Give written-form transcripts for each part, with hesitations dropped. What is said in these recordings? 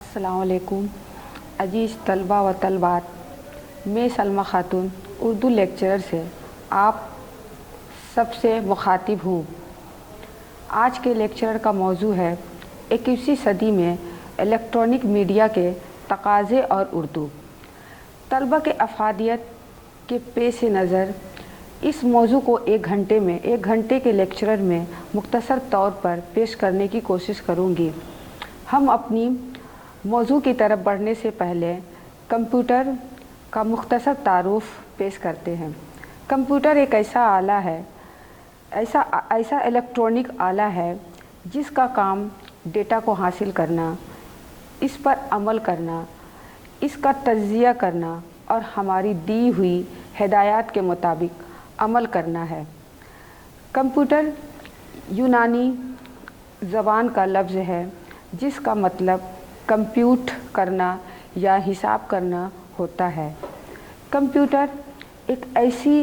अस्सलाम वालेकुम अजीज़ तलबा व तलबात, मैं सलमा खातून उर्दू लेक्चरर से आप सबसे मुखातिब हूँ। आज के लेक्चर का मौजू है 21वीं सदी में इलेक्ट्रॉनिक मीडिया के तकाज़े और उर्दू। तलबा के अफादियत के पेश नज़र इस मौजू को एक घंटे के लेक्चर में मुख्तसर तौर पर पेश करने की कोशिश करूँगी। हम अपनी मौजू की तरफ बढ़ने से पहले कंप्यूटर का मुख्तसर तारुफ पेश करते हैं। कंप्यूटर एक ऐसा आला है, ऐसा इलेक्ट्रॉनिक आला है जिसका काम डेटा को हासिल करना, इस पर अमल करना, इसका तज्ज़िया करना और हमारी दी हुई हिदायत के मुताबिक अमल करना है। कंप्यूटर यूनानी ज़बान का लफ्ज़ है जिसका मतलब कंप्यूट करना या हिसाब करना होता है। कंप्यूटर एक ऐसी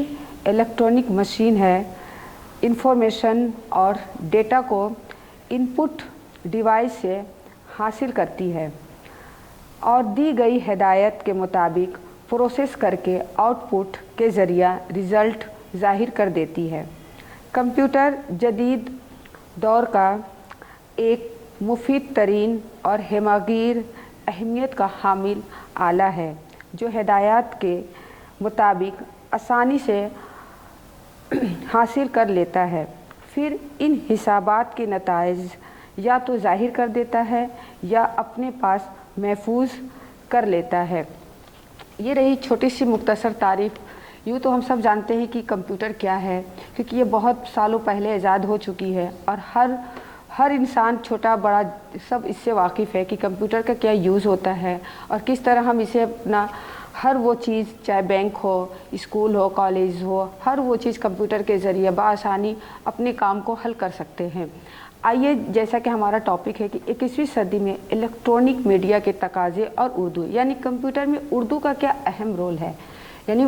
इलेक्ट्रॉनिक मशीन है, इंफॉर्मेशन और डेटा को इनपुट डिवाइस से हासिल करती है और दी गई हिदायत के मुताबिक प्रोसेस करके आउटपुट के ज़रिया रिज़ल्ट ज़ाहिर कर देती है। कंप्यूटर जदीद दौर का एक मुफीद तरीन और हिमागीर अहमियत का हामिल आला है जो हिदायत के मुताबिक आसानी से हासिल कर लेता है, फिर इन हिसाबात के नताइज या तो ज़ाहिर कर देता है या अपने पास महफूज कर लेता है। ये रही छोटी सी मुख्तसर तारीफ़। यूँ तो हम सब जानते हैं कि कंप्यूटर क्या है, क्योंकि ये बहुत सालों पहले ईजाद हो चुकी है और हर इंसान छोटा बड़ा सब इससे वाकिफ़ है कि कंप्यूटर का क्या यूज़ होता है और किस तरह हम इसे अपना हर वो चीज़, चाहे बैंक हो, स्कूल हो, कॉलेज हो, हर वो चीज़ कंप्यूटर के ज़रिए बआसानी अपने काम को हल कर सकते हैं। आइए, जैसा कि हमारा टॉपिक है कि 21वीं सदी में इलेक्ट्रॉनिक मीडिया के तकाज़े और उर्दू, यानी कंप्यूटर में उर्दू का क्या अहम रोल है, यानी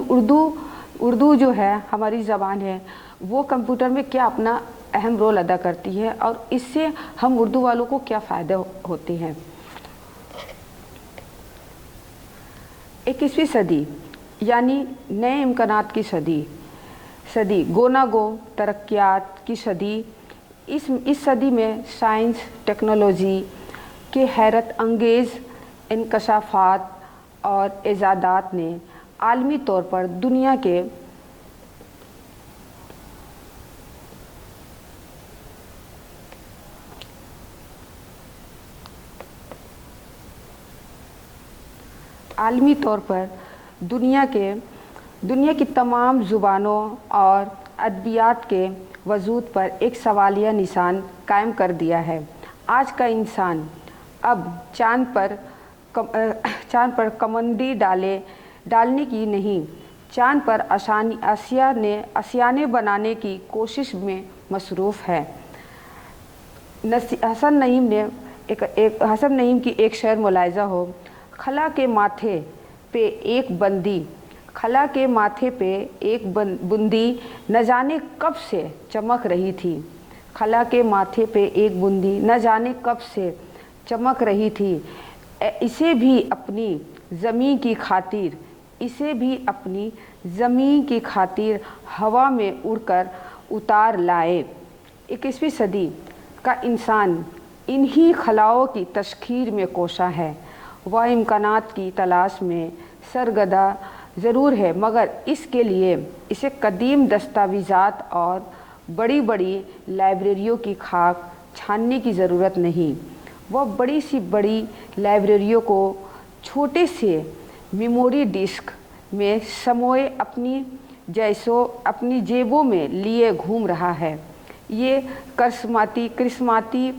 उर्दू जो है हमारी ज़बान है वो कंप्यूटर में क्या अपना अहम रोल अदा करती है और इससे हम उर्दू वालों को क्या फ़ायदे होते हैं। 21वीं सदी यानी नए इम्कानात की सदी गोना गो तरक्यात की सदी। इस सदी में साइंस टेक्नोलॉजी के हैरत अंगेज़ इंकशाफात और इजादात ने आलमी तौर पर दुनिया के दुनिया की तमाम ज़ुबानों और अदबियात के वजूद पर एक सवालिया निशान कायम कर दिया है। आज का इंसान अब चाँद पर कमंडी डालने की नहीं, चाँद पर आशियाने बनाने की कोशिश में मसरूफ़ है। हसन नईम की एक शेर मुलाहिज़ा हो, खला के माथे पे एक बूंदी न जाने कब से चमक रही थी। खला के माथे पे एक बूंदी न जाने कब से चमक रही थी। इसे भी अपनी ज़मीं की खातिर हवा में उड़कर उतार लाए। 21वीं सदी का इंसान इन्हीं खलाओं की तश्कीर में कोशा है। वह इम्कानात की तलाश में सरगर्दा ज़रूर है, मगर इसके लिए इसे कदीम दस्तावेज़ात और बड़ी बड़ी लाइब्रेरियों की खाक छानने की ज़रूरत नहीं। वह बड़ी सी बड़ी लाइब्रेरियों को छोटे से मेमोरी डिस्क में समोए अपनी जेबों में लिए घूम रहा है। ये करिश्माती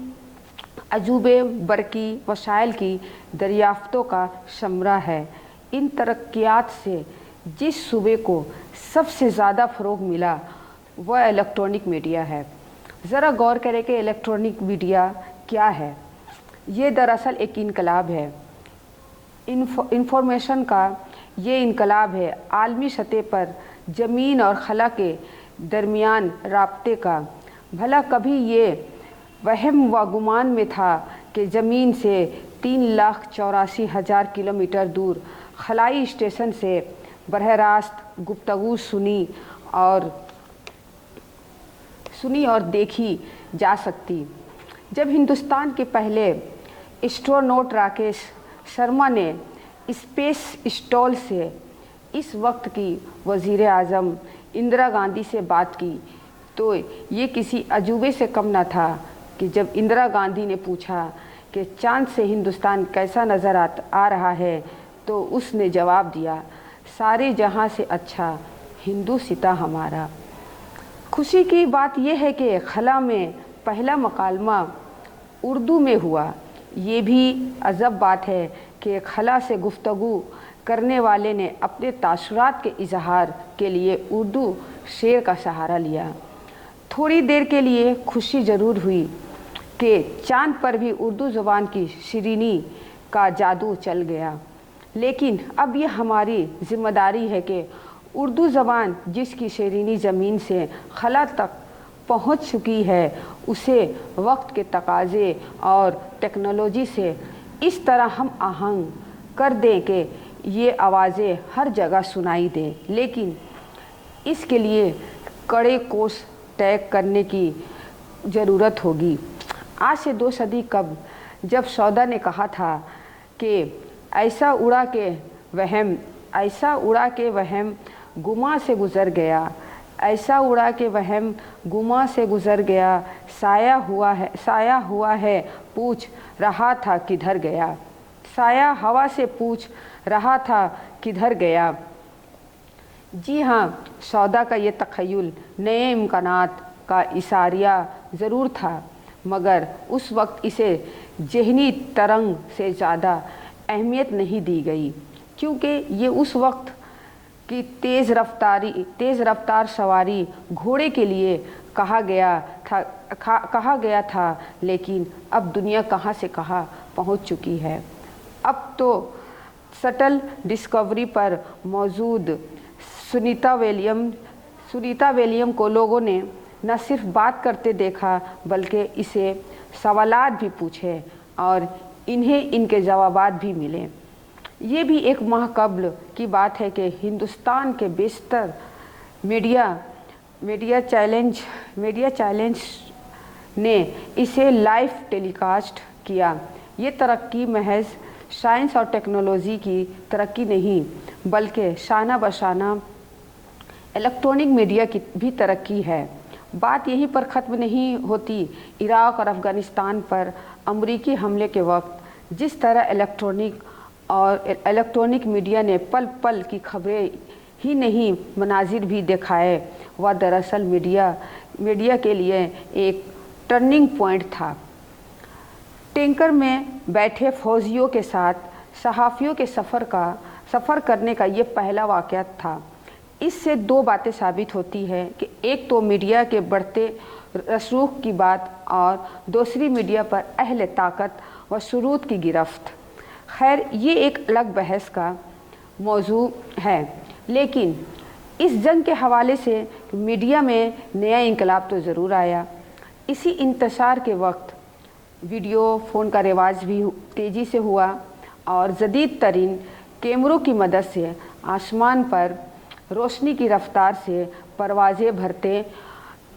अजूबे बरकी वसाइल की दरियाफ़्तों का समरा है। इन तरक्कियात से जिस सूबे को सबसे ज़्यादा फ़रोग़ मिला वह इलेक्ट्रॉनिक मीडिया है। ज़रा गौर करें कि इलेक्ट्रॉनिक मीडिया क्या है। ये दरअसल एक इनकलाब है, इंफॉर्मेशन का ये इनकलाब है। आलमी सतह पर ज़मीन और खला के दरमियान राब्ते का। भला कभी ये वहम व गुमान में था कि ज़मीन से 3,84,000 किलोमीटर दूर खलाई स्टेशन से बरह रास्त गुफ्तगू सुनी और देखी जा सकती। जब हिंदुस्तान के पहले एस्ट्रोनॉट राकेश शर्मा ने स्पेस स्टॉल से इस वक्त की वज़ीर आज़म इंदिरा गांधी से बात की तो ये किसी अजूबे से कम न था कि जब इंदिरा गांधी ने पूछा कि चाँद से हिंदुस्तान कैसा नज़र आ रहा है तो उसने जवाब दिया, सारे जहां से अच्छा हिंदुस्तान हमारा। खुशी की बात यह है कि खला में पहला मकालमा उर्दू में हुआ। ये भी अजब बात है कि खला से गुफ्तगू करने वाले ने अपने तासुरात के इजहार के लिए उर्दू शेर का सहारा लिया। थोड़ी देर के लिए खुशी ज़रूर हुई कि चाँद पर भी उर्दू ज़ुबान की शीरीनी का जादू चल गया, लेकिन अब यह हमारी ज़िम्मेदारी है कि उर्दू ज़बान जिसकी शीरीनी ज़मीन से खला तक पहुंच चुकी है उसे वक्त के तकाज़े और टेक्नोलॉजी से इस तरह हम आहंग कर दें कि ये आवाज़ें हर जगह सुनाई दें। लेकिन इसके लिए कड़े कोर्स तय करने की ज़रूरत होगी। आज से 2 सदी कब जब सौदा ने कहा था कि ऐसा उड़ा के वहम गुमा से गुज़र गया, ऐसा उड़ा के वहम गुमा से गुज़र गया, साया हुआ है पूछ रहा था किधर गया, साया हवा से पूछ रहा था किधर गया। जी हाँ, सौदा का ये तख़य्युल नए इम्कानात का इशारा ज़रूर था, मगर उस वक्त इसे ज़हनी तरंग से ज़्यादा अहमियत नहीं दी गई, क्योंकि ये उस वक्त की तेज़ रफ्तार सवारी घोड़े के लिए कहा गया था। लेकिन अब दुनिया कहाँ से कहाँ पहुँच चुकी है। अब तो शटल डिस्कवरी पर मौजूद सुनीता विलियम को लोगों ने न सिर्फ बात करते देखा बल्कि इसे सवालात भी पूछे और इन्हें इनके जवाबात भी मिले। ये भी 1 माह कबल की बात है कि हिंदुस्तान के बेशतर मीडिया चैलेंज ने इसे लाइव टेलीकास्ट किया। ये तरक्की महज साइंस और टेक्नोलॉजी की तरक्की नहीं बल्कि शाना बशाना इलेक्ट्रॉनिक मीडिया की भी तरक्की है। बात यहीं पर ख़त्म नहीं होती। इराक़ और अफ़गानिस्तान पर अमरीकी हमले के वक्त जिस तरह इलेक्ट्रॉनिक मीडिया ने पल पल की खबरें ही नहीं मनाजिर भी दिखाए, वह दरअसल मीडिया के लिए एक टर्निंग पॉइंट था। टैंकर में बैठे फौजियों के साथ सहाफ़ियों के सफ़र करने का ये पहला वाक़या था। इससे 2 बातें साबित होती हैं कि एक तो मीडिया के बढ़ते रसूख की बात और दूसरी मीडिया पर अहले ताकत व शुरूत की गिरफ्त। खैर, ये एक अलग बहस का मौजू है, लेकिन इस जंग के हवाले से मीडिया में नया इंकलाब तो ज़रूर आया। इसी इंतशार के वक्त वीडियो फ़ोन का रिवाज भी तेज़ी से हुआ और जदीद तरीन कैमरों की मदद से आसमान पर रोशनी की रफ्तार से परवाज़ें भरते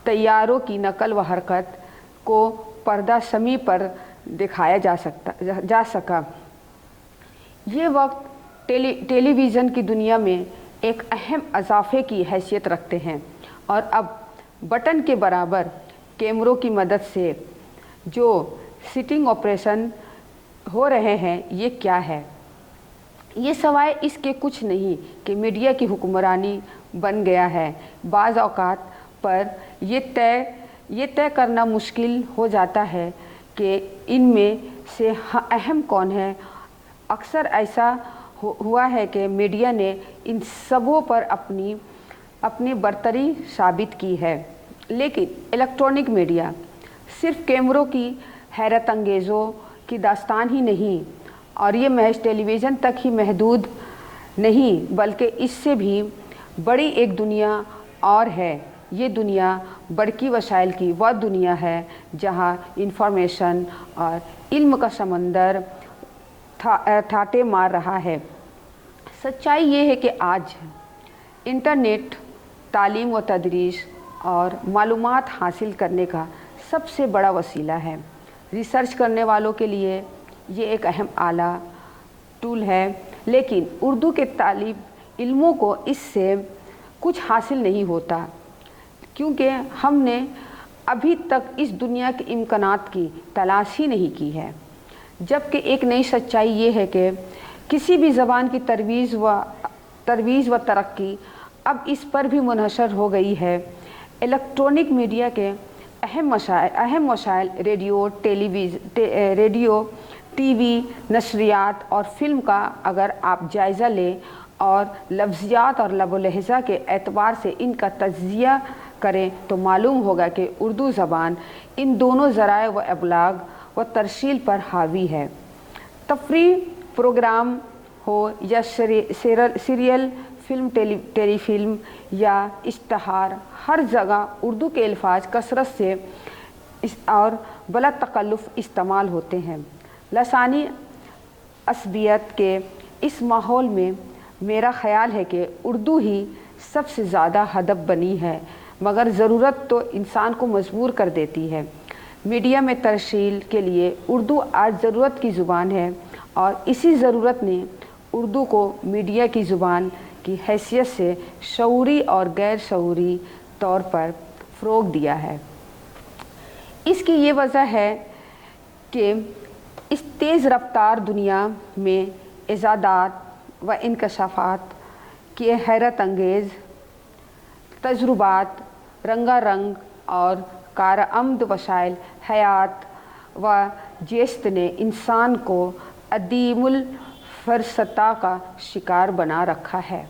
तैयारों की नकल व हरकत को पर्दा शमी पर दिखाया जा सका। ये वक्त टेलीविज़न की दुनिया में एक अहम इजाफे की हैसियत रखते हैं और अब बटन के बराबर कैमरों की मदद से जो सिटिंग ऑपरेशन हो रहे हैं, ये क्या है? ये सवाए इसके कुछ नहीं कि मीडिया की हुक्मरानी बन गया है। बाज़ औक़ात पर ये तय करना मुश्किल हो जाता है कि इनमें से अहम कौन है। अक्सर ऐसा हुआ है कि मीडिया ने इन सबों पर अपनी बरतरी साबित की है, लेकिन इलेक्ट्रॉनिक मीडिया सिर्फ कैमरों की हैरत अंगेज़ों की दास्तान ही नहीं और ये महज टेलीविज़न तक ही महदूद नहीं बल्कि इससे भी बड़ी एक दुनिया और है। ये दुनिया बड़की वसाइल की वह दुनिया है जहाँ इंफॉर्मेशन और इल्म का समंदर ठाटे मार रहा है। सच्चाई ये है कि आज इंटरनेट तालीम व तदरीस और मालूमात हासिल करने का सबसे बड़ा वसीला है। रिसर्च करने वालों के लिए ये एक अहम आला टूल है, लेकिन उर्दू के तालिब इल्मों को इससे कुछ हासिल नहीं होता, क्योंकि हमने अभी तक इस दुनिया के इम्कानात की तलाश ही नहीं की है। जबकि एक नई सच्चाई ये है कि किसी भी ज़बान की तरवीज़ व तरक्की अब इस पर भी मुनहसर हो गई है। इलेक्ट्रॉनिक मीडिया के अहम मसाइल रेडियो, टीवी, नशरियात और फिल्म का अगर आप जायज़ा लें और लफ्ज़ियात और लब व लहज़ा के एतबार से इनका तज्ज़िया करें तो मालूम होगा कि उर्दू ज़बान इन दोनों ज़राए व अबलाग व तरशील पर हावी है। तफरी प्रोग्राम हो या सीरियल, फिल्म, टेलीफिल्म या इश्तहार, हर जगह उर्दू के अल्फाज कसरत से और बला तकल्लुफ़ इस्तेमाल होते हैं। लसानी असबियत के इस माहौल में मेरा ख़याल है कि उर्दू ही सबसे ज़्यादा हदफ बनी है, मगर ज़रूरत तो इंसान को मजबूर कर देती है। मीडिया में तरशील के लिए उर्दू आज ज़रूरत की ज़ुबान है और इसी ज़रूरत ने उर्दू को मीडिया की ज़ुबान की हैसियत से शऊरी और गैर शऊरी तौर पर फ़रोग़ दिया है। इसकी ये वजह है कि इस तेज़ रफ्तार दुनिया में इजादात व इंकशाफात के हैरत अंगेज़ तजुर्बात, रंगारंग और कारआमद वसाइल हयात व जेस्त ने इंसान को अदीमुल फ़रसता का शिकार बना रखा है।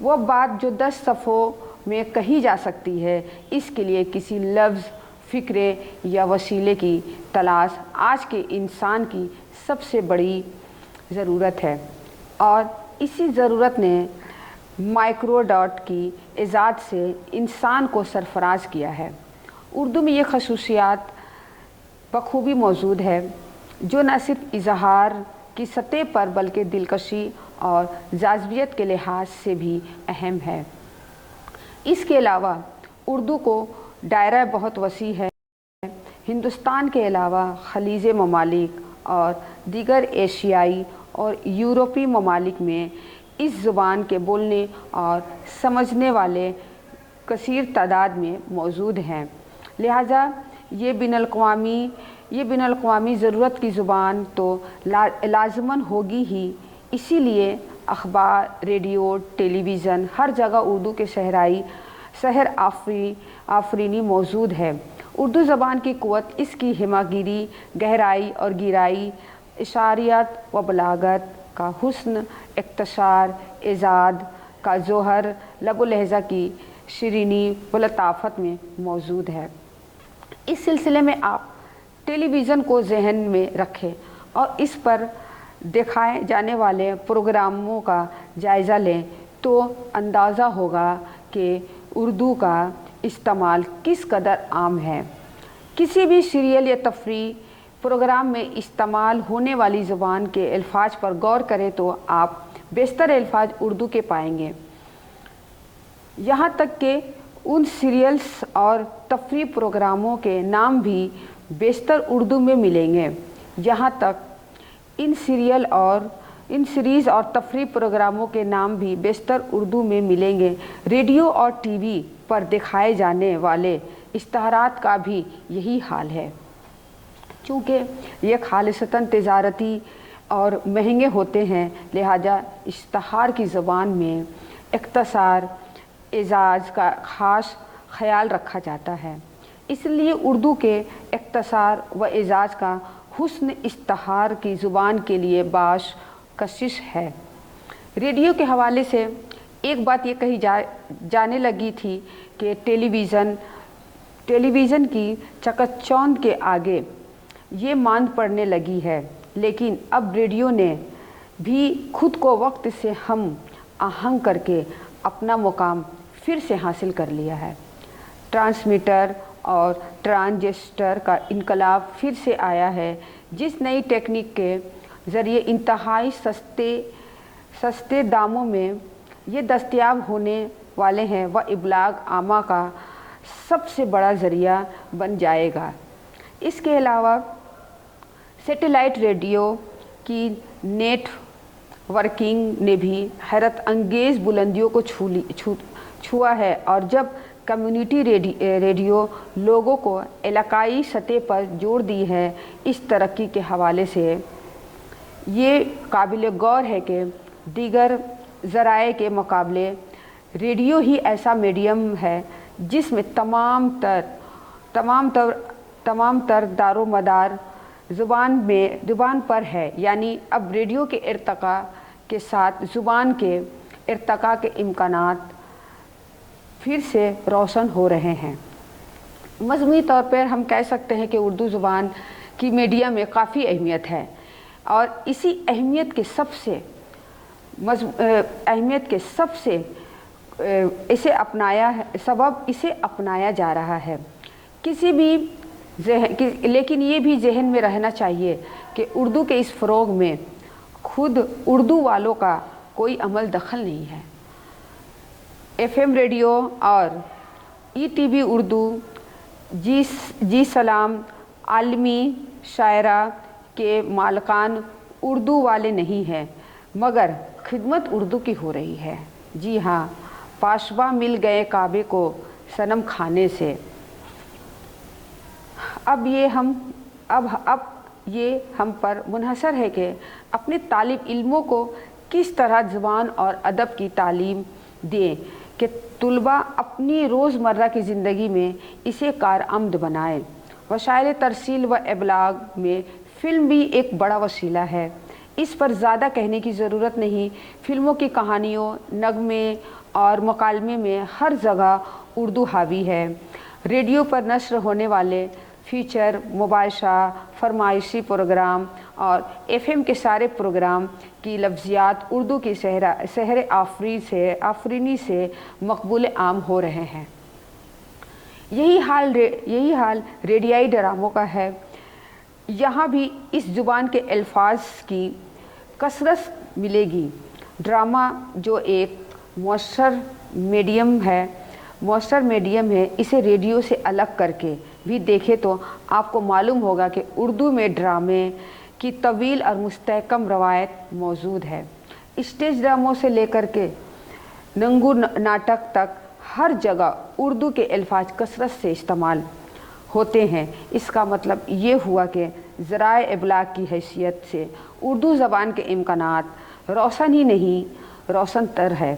वह बात जो 10 सफ़ों में कही जा सकती है, इसके लिए किसी लफ्ज़, फ़िक्रे या वसीले की तलाश आज के इंसान की सबसे बड़ी ज़रूरत है और इसी ज़रूरत ने माइक्रोडॉट की इजाद से इंसान को सरफराज किया है। उर्दू में ये खसूसियात बखूबी मौजूद है जो न सिर्फ इजहार की सतह पर बल्कि दिलकशी और जाज़बियत के लिहाज से भी अहम है। इसके अलावा उर्दू को दायरा बहुत वसी है। हिंदुस्तान के अलावा खलीज ममालिक और दीगर एशियाई और यूरोपी ममालिक में इस ज़ुबान के बोलने और समझने वाले कसीर तादाद में मौजूद हैं। लिहाजा ये बिनुल-अक़वामी ज़रूरत की ज़ुबान तो लाज़िमन होगी ही। इसीलिए अखबार, रेडियो, टेलीविज़न, हर जगह उर्दू के शहर आफरीनी मौजूद है। उर्दू ज़बान की क़ुव्वत इसकी हिमागिरी, गहराई और गिराई, इशारियत व बलागत का हुस्न, इख्तिसार, इजाद का जोहर, लब व लहज़ा की शीरीनी व लताफ़त में मौजूद है। इस सिलसिले में आप टेलीविज़न को ज़हन में रखें और इस पर दिखाए जाने वाले प्रोग्रामों का जायज़ा लें तो अंदाज़ा होगा कि उर्दू का इस्तेमाल किस कदर आम है। किसी भी सीरियल या तफरी प्रोग्राम में इस्तेमाल होने वाली ज़ुबान के अल्फाज पर गौर करें तो आप बेशतर अल्फाज उर्दू के पाएंगे। यहाँ तक कि उन सीरियल्स और तफरी प्रोग्रामों के नाम भी बेशतर उर्दू में मिलेंगे। यहाँ तक इन सीरीज़ और तफरी प्रोग्रामों के नाम भी बेशतर उर्दू में मिलेंगे। रेडियो और टीवी पर दिखाए जाने वाले इश्तहारात का भी यही हाल है। चूँकि ये खालिसतन तिजारती और महंगे होते हैं, लिहाजा इश्तहार की ज़बान में इख्तिसार, एजाज का ख़ास ख्याल रखा जाता है। इसलिए उर्दू के इख्तिसार व एजाज का हुस्न इश्तहार की ज़ुबान के लिए बाश कशिश है। रेडियो के हवाले से एक बात ये कही जाने लगी थी कि टेलीविज़न की चकाचौंध के आगे ये मांद पड़ने लगी है, लेकिन अब रेडियो ने भी खुद को वक्त से हम आहंग करके अपना मुकाम फिर से हासिल कर लिया है। ट्रांसमीटर और ट्रांजिस्टर का इनकलाब फिर से आया है। जिस नई टेक्निक के ज़रिए इंतहाई सस्ते दामों में ये दस्तयाब होने वाले हैं, वह इब्लाग आमा का सबसे बड़ा ज़रिया बन जाएगा। इसके अलावा सैटेलाइट रेडियो की नेटवर्किंग ने भी हैरत अंगेज़ बुलंदियों को छुआ है, और जब कम्युनिटी रेडियो लोगों को इलाकाई सतह पर जोड़ दी है, इस तरक्की के हवाले से ये काबिल गौर है कि दीगर ज़राए के मुकाबले रेडियो ही ऐसा मीडियम है जिसमें तमाम तर दारो मदार ज़ुबान पर है। यानी अब रेडियो के इर्तका के साथ ज़ुबान के इर्तका के इम्कानात फिर से रोशन हो रहे हैं। मज़मूनी तौर पर हम कह सकते हैं कि उर्दू ज़ुबान की मीडिया में काफ़ी अहमियत है, और इसी अहमियत के सबसे इसे अपनाया जा रहा है। लेकिन ये भी जहन में रहना चाहिए कि उर्दू के इस फ़रोग़ में खुद उर्दू वालों का कोई अमल दखल नहीं है। FM रेडियो और ETV उर्दू, जी सलाम, आलमी शायरा के मालकान उर्दू वाले नहीं हैं, मगर खिदमत उर्दू की हो रही है। जी हाँ, पाशवा मिल गए काबे को सनम खाने से। अब ये हम पर मुनहसर है कि अपने तालिब इल्मों को किस तरह ज़ुबान और अदब की तालीम दें कि तुलबा अपनी रोज़मर्रा की ज़िंदगी में इसे कारआमद बनाएं। वसाइल तरसील व इबलाग में फ़िल्म भी एक बड़ा वसीला है, इस पर ज़्यादा कहने की ज़रूरत नहीं। फ़िल्मों की कहानियों, नगमे और मुकालमे में हर जगह उर्दू हावी है। रेडियो पर नश्र होने वाले फीचर, मुबाशा, फरमाइशी प्रोग्राम और FM के सारे प्रोग्राम की लफ्ज़ियात उर्दू की सहर आफरीनी से मकबूल आम हो रहे हैं। यही हाल रेडियाई ड्रामों का है। यहाँ भी इस ज़ुबान के अल्फाज की कसरत मिलेगी। ड्रामा जो एक मौसर मीडियम है, इसे रेडियो से अलग करके भी देखें तो आपको मालूम होगा कि उर्दू में ड्रामे की तवील और मुस्तहकम रवायत मौजूद है। स्टेज ड्रामों से लेकर के नंगू नाटक तक हर जगह उर्दू के अल्फाज कसरत से इस्तेमाल होते हैं। इसका मतलब ये हुआ कि ज़राए इबलाग की हैसियत से उर्दू ज़बान के इम्कानात रोशन ही नहीं, रोशन तर है।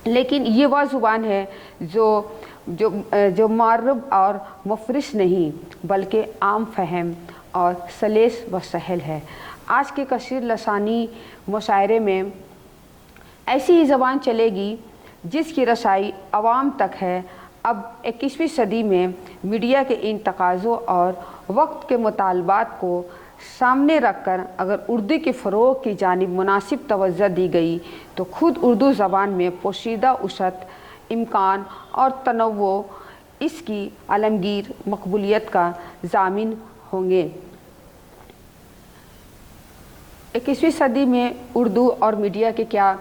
लेकिन ये वह ज़ुबान है जो मारब और मुफरिश नहीं, बल्कि आम फहम और सलेस व सहल है। आज के कसीर लसानी मुशायरे में ऐसी ही ज़बान चलेगी जिसकी रसाई आवाम तक है। अब 21वीं सदी में मीडिया के इन तकाज़ों और वक्त के मुतालबात को सामने रखकर अगर उर्दू के फ़रोग़ की जानिब मुनासिब तवज्जो दी गई तो खुद उर्दू ज़बान में पोशीदा वसअत, इम्कान और तनव्वु इसकी आलमगीर मकबूलियत का ज़ामिन होंगे। 21वीं सदी में उर्दू और मीडिया के क्या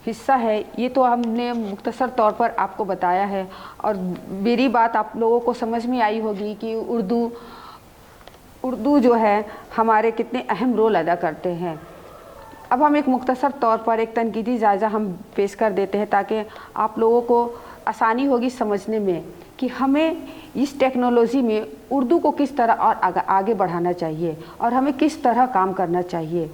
हिस्सा है, ये तो हमने मुख्तसर तौर पर आपको बताया है, और मेरी बात आप लोगों को समझ में आई होगी कि उर्दू जो है हमारे कितने अहम रोल अदा करते हैं। अब हम एक मुख्तसर तौर पर एक तनकीदी जायज़ा हम पेश कर देते हैं ताकि आप लोगों को आसानी होगी समझने में कि हमें इस टेक्नोलॉजी में उर्दू को किस तरह और आगे बढ़ाना चाहिए और हमें किस तरह काम करना चाहिए।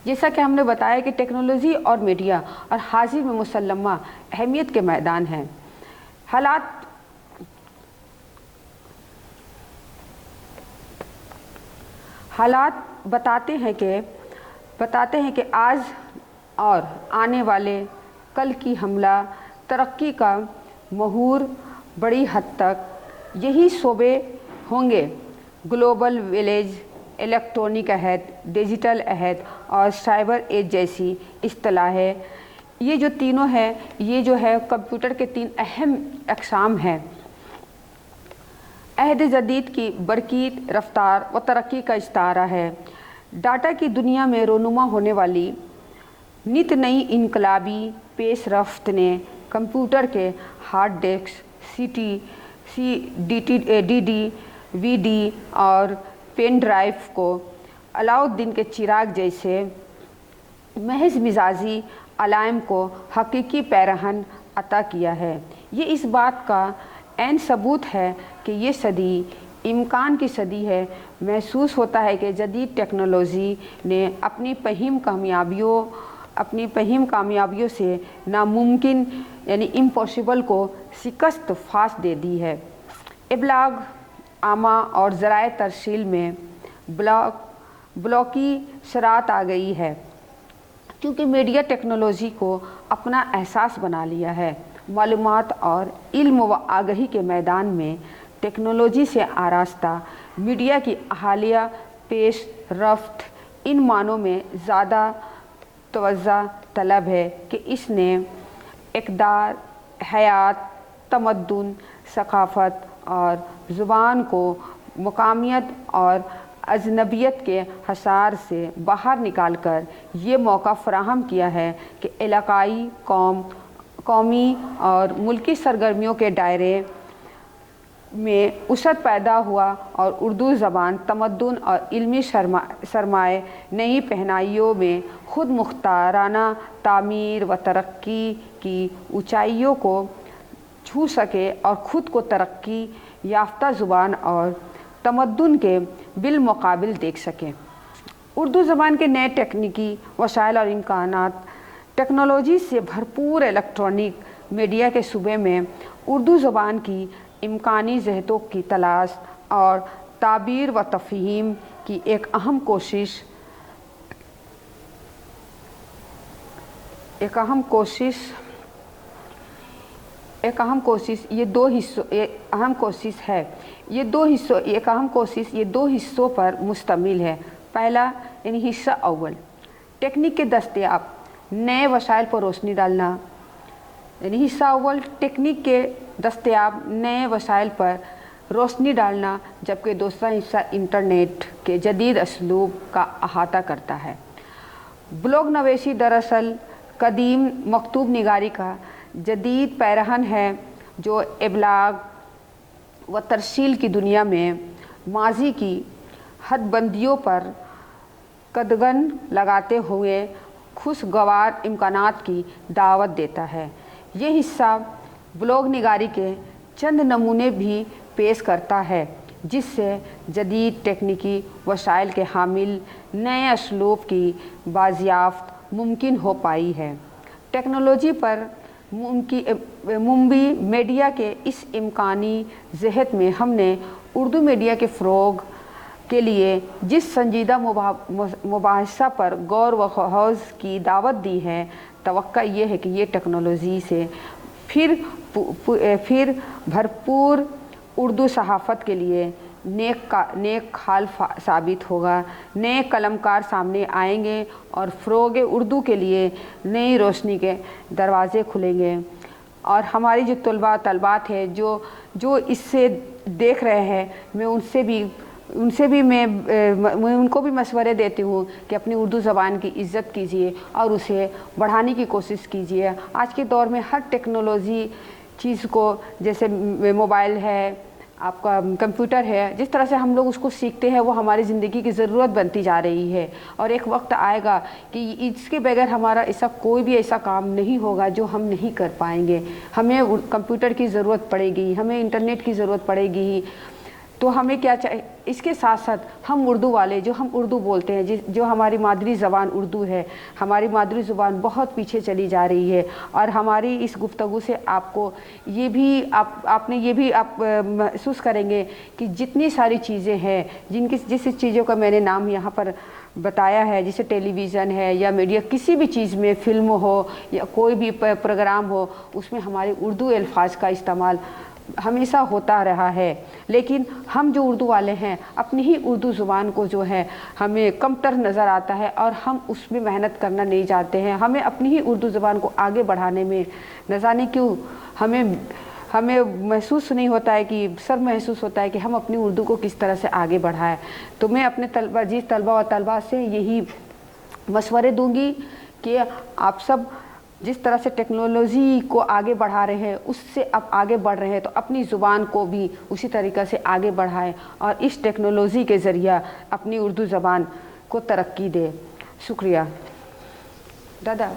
जैसा कि हमने बताया कि टेक्नोलॉजी और मीडिया और हाजिर में मुसल्लमा अहमियत के मैदान हैं। हालात बताते हैं कि आज और आने वाले कल की हमला तरक्की का महूर बड़ी हद तक यही शोबे होंगे। ग्लोबल विलेज, इलेक्ट्रॉनिक अहद, डिजिटल अहद और साइबर एज जैसी इस्तिलाहें, ये जो तीनों हैं, ये जो है कंप्यूटर के तीन अहम अक़साम हैं। अहद जदीद की बरकीत, रफ्तार व तरक्की का इस्तारा है। डाटा की दुनिया में रोनुमा होने वाली नित नई इनकलाबी पेश रफ्त ने कंप्यूटर के हार्ड डिस्क DVD और पेन ड्राइव को अलाउद्दीन के चिराग जैसे महज मिजाजी अलाइम को हकीकी पैरहन अता किया है। ये इस बात का ऐन सबूत है कि ये सदी इम्कान की सदी है। महसूस होता है कि जदीद टेक्नोलॉजी ने अपनी पहीम कामयाबियों से नामुमकिन यानी इम्पॉसिबल को शिकस्त फाश दे दी है। इब्लाग आमा और ज़राए तरसील में ब्लॉकी शरात आ गई है, क्योंकि मीडिया टेक्नोलॉजी को अपना एहसास बना लिया है। मालूमात और इल्म व आगही के मैदान में टेक्नोलॉजी से आरास्ता मीडिया की हालिया पेश रफ्त इन मानों में ज़्यादा तवज्जो तलब है कि इसने इक़दार, हयात, तमद्दुन, सकाफ़त और ज़ुबान को मकामियत और अजनबियत के हसार से बाहर निकालकर ये मौका फ़राहम किया है कि इलाक़ाई, कौमी और मुल्की सरगर्मियों के दायरे में उसत पैदा हुआ और उर्दू ज़बान तमद्दुन और इल्मी सरमाए नई पहनाइयों में खुद मुख्ताराना तामीर व तरक्की की ऊंचाइयों को छू सके और ख़ुद को तरक्की याफ्ता ज़ुबान और तमद्दुन के बिलमुकाबिल देख सकें। उर्दू ज़बान के नए तकनीकी वसाइल और इम्कानात टेक्नोलॉजी से भरपूर इलेक्ट्रॉनिक मीडिया के सूबे में उर्दू ज़बान की इम्कानी जहतों की तलाश और ताबीर व तफ़हीम की एक अहम कोशिश ये दो हिस्सों पर मुश्तमिल है। पहला यानी हिस्सा अव्वल, टेक्निक के दस्तयाब नए वसाइल पर रोशनी डालना, यानी हिस्सा अव्वल टेक्निक के दस्तयाब नए वसाइल पर रोशनी डालना, जबकि दूसरा हिस्सा इंटरनेट के जदीद असलूब का अहाता करता है। ब्लॉग नवेशी दरअसल कदीम मकतूब निगारी का जदीद पैरहन है, जो इब्लाग व तरसील की दुनिया में माजी की हदबंदियों पर कदगन लगाते हुए खुशगवार इम्कानात की दावत देता है। ये हिस्सा ब्लॉग निगारी के चंद नमूने भी पेश करता है, जिससे जदीद टेक्निकी वसाइल के हामिल नए असलूब की बाजियाफ्त मुमकिन हो पाई है। टेक्नोलॉजी पर मुंबई मीडिया के इस इम्कानी जहत में हमने उर्दू मीडिया के फ़रोग के लिए जिस संजीदा मुबाहिसा पर गौर व हौज़ की दावत दी है, तवक्का ये है कि ये टेक्नोलॉजी से फिर भरपूर उर्दू सहाफ़त के लिए नेक खाल साबित होगा। नए कलमकार सामने आएंगे और फ़रोग उर्दू के लिए नई रोशनी के दरवाज़े खुलेंगे। और हमारी जो तलबात हैं जो इससे देख रहे हैं, मैं उनको भी मशवरे देती हूँ कि अपनी उर्दू ज़बान की इज़्ज़त कीजिए और उसे बढ़ाने की कोशिश कीजिए। आज के दौर में हर टेक्नोलॉजी चीज़ को, जैसे मोबाइल है, आपका कंप्यूटर है, जिस तरह से हम लोग उसको सीखते हैं वो हमारी ज़िंदगी की ज़रूरत बनती जा रही है। और एक वक्त आएगा कि इसके बगैर हमारा कोई भी ऐसा काम नहीं होगा जो हम नहीं कर पाएंगे। हमें कंप्यूटर की ज़रूरत पड़ेगी, हमें इंटरनेट की ज़रूरत पड़ेगी। तो हमें क्या चाहिए, इसके साथ साथ हम उर्दू वाले जो हम उर्दू बोलते हैं, जो हमारी मादरी ज़बान उर्दू है, हमारी मादरी ज़बान बहुत पीछे चली जा रही है। और हमारी इस गुफ्तगू से आपको ये भी आप महसूस करेंगे कि जितनी सारी चीज़ें हैं, जिस चीज़ों का मैंने नाम यहाँ पर बताया है, जैसे टेलीविज़न है या मीडिया, किसी भी चीज़ में फ़िल्म हो या कोई भी प्रोग्राम हो, उसमें हमारे उर्दू अल्फाज का इस्तेमाल हमेशा होता रहा है। लेकिन हम जो उर्दू वाले हैं, अपनी ही उर्दू ज़ुबान को जो है हमें कमतर नज़र आता है और हम उसमें मेहनत करना नहीं चाहते हैं। हमें अपनी ही उर्दू ज़ुबान को आगे बढ़ाने में न जाने क्यों ہمیں محسوس نہیں ہوتا ہے کہ سر محسوس ہوتا ہے کہ ہم اپنی اردو کو کس طرح سے آگے بڑھائیں. تو میں اپنے عزیز طلبہ و طالبات سے یہی مشورے دوں گی کہ آپ سب جس طرح سے ٹیکنالوجی کو آگے بڑھا رہے ہیں اس سے اب آگے بڑھ رہے ہیں تو اپنی زبان کو بھی اسی طریقہ سے آگے بڑھائیں اور اس ٹیکنالوجی کے ذریعہ اپنی اردو زبان کو ترقی دے. شکریہ. دادا